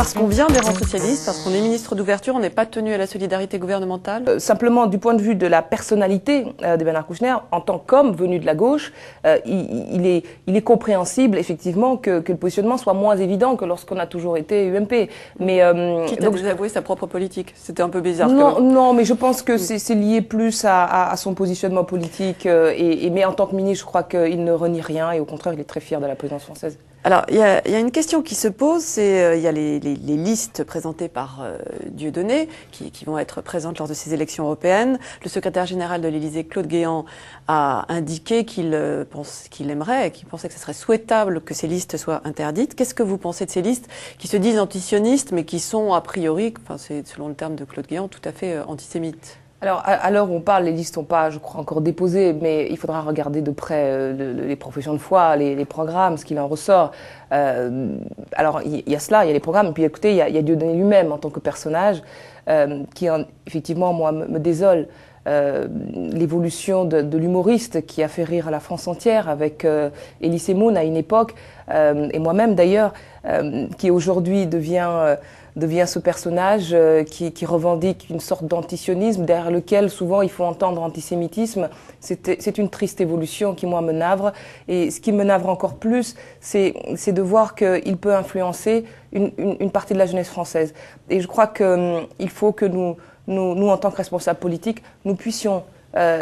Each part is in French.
Parce qu'on vient des rangs socialistes, parce qu'on est ministre d'ouverture, on n'est pas tenu à la solidarité gouvernementale? Simplement, du point de vue de la personnalité de Bernard Kouchner, en tant qu'homme venu de la gauche, il est compréhensible, effectivement, que le positionnement soit moins évident que lorsqu'on a toujours été UMP. Mais, quitte à désavouer sa propre politique. C'était un peu bizarre. Non, mais je pense que c'est lié plus à son positionnement politique. Mais en tant que ministre, je crois qu'il ne renie rien et au contraire, il est très fier de la présidence française. Alors, il y a une question qui se pose, c'est il y a les listes présentées par Dieudonné qui vont être présentes lors de ces élections européennes. Le secrétaire général de l'Élysée, Claude Guéant, a indiqué qu'il aimerait, qu'il pensait que ce serait souhaitable que ces listes soient interdites. Qu'est-ce que vous pensez de ces listes qui se disent antisionistes, mais qui sont a priori, enfin c'est selon le terme de Claude Guéant, tout à fait antisémites? Alors, à l'heure où on parle, les listes n'ont pas, je crois, encore déposé, mais il faudra regarder de près les professions de foi, les programmes, ce qu'il en ressort. Alors, il y a cela, il y a les programmes, et puis écoutez, il y a Dieudonné lui-même en tant que personnage, qui, effectivement, moi, me désole. L'évolution de l'humoriste qui a fait rire à la France entière avec Elie Semoun à une époque, et moi-même d'ailleurs, qui aujourd'hui devient ce personnage qui revendique une sorte d'antisionisme derrière lequel souvent il faut entendre antisémitisme. C'est une triste évolution qui, moi, me navre. Et ce qui me navre encore plus, c'est de voir qu'il peut influencer une partie de la jeunesse française. Et je crois qu'il faut que nous, en tant que responsables politiques, nous puissions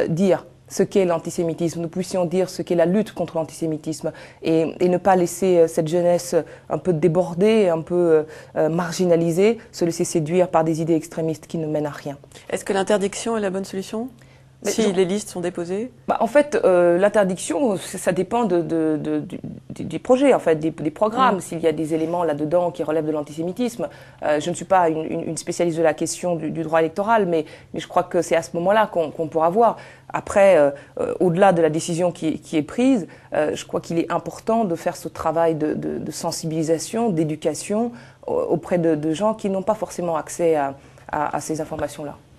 dire ce qu'est l'antisémitisme, nous puissions dire ce qu'est la lutte contre l'antisémitisme et ne pas laisser cette jeunesse un peu débordée, un peu marginalisée, se laisser séduire par des idées extrémistes qui ne mènent à rien. Est-ce que l'interdiction est la bonne solution ? Si les listes sont déposées? En fait, l'interdiction, ça dépend du projet, en fait, des programmes. S'il y a des éléments là-dedans qui relèvent de l'antisémitisme. Je ne suis pas une spécialiste de la question du droit électoral, mais je crois que c'est à ce moment-là qu'on pourra voir. Après, au-delà de la décision qui est prise, je crois qu'il est important de faire ce travail de sensibilisation, d'éducation auprès de gens qui n'ont pas forcément accès à ces informations-là.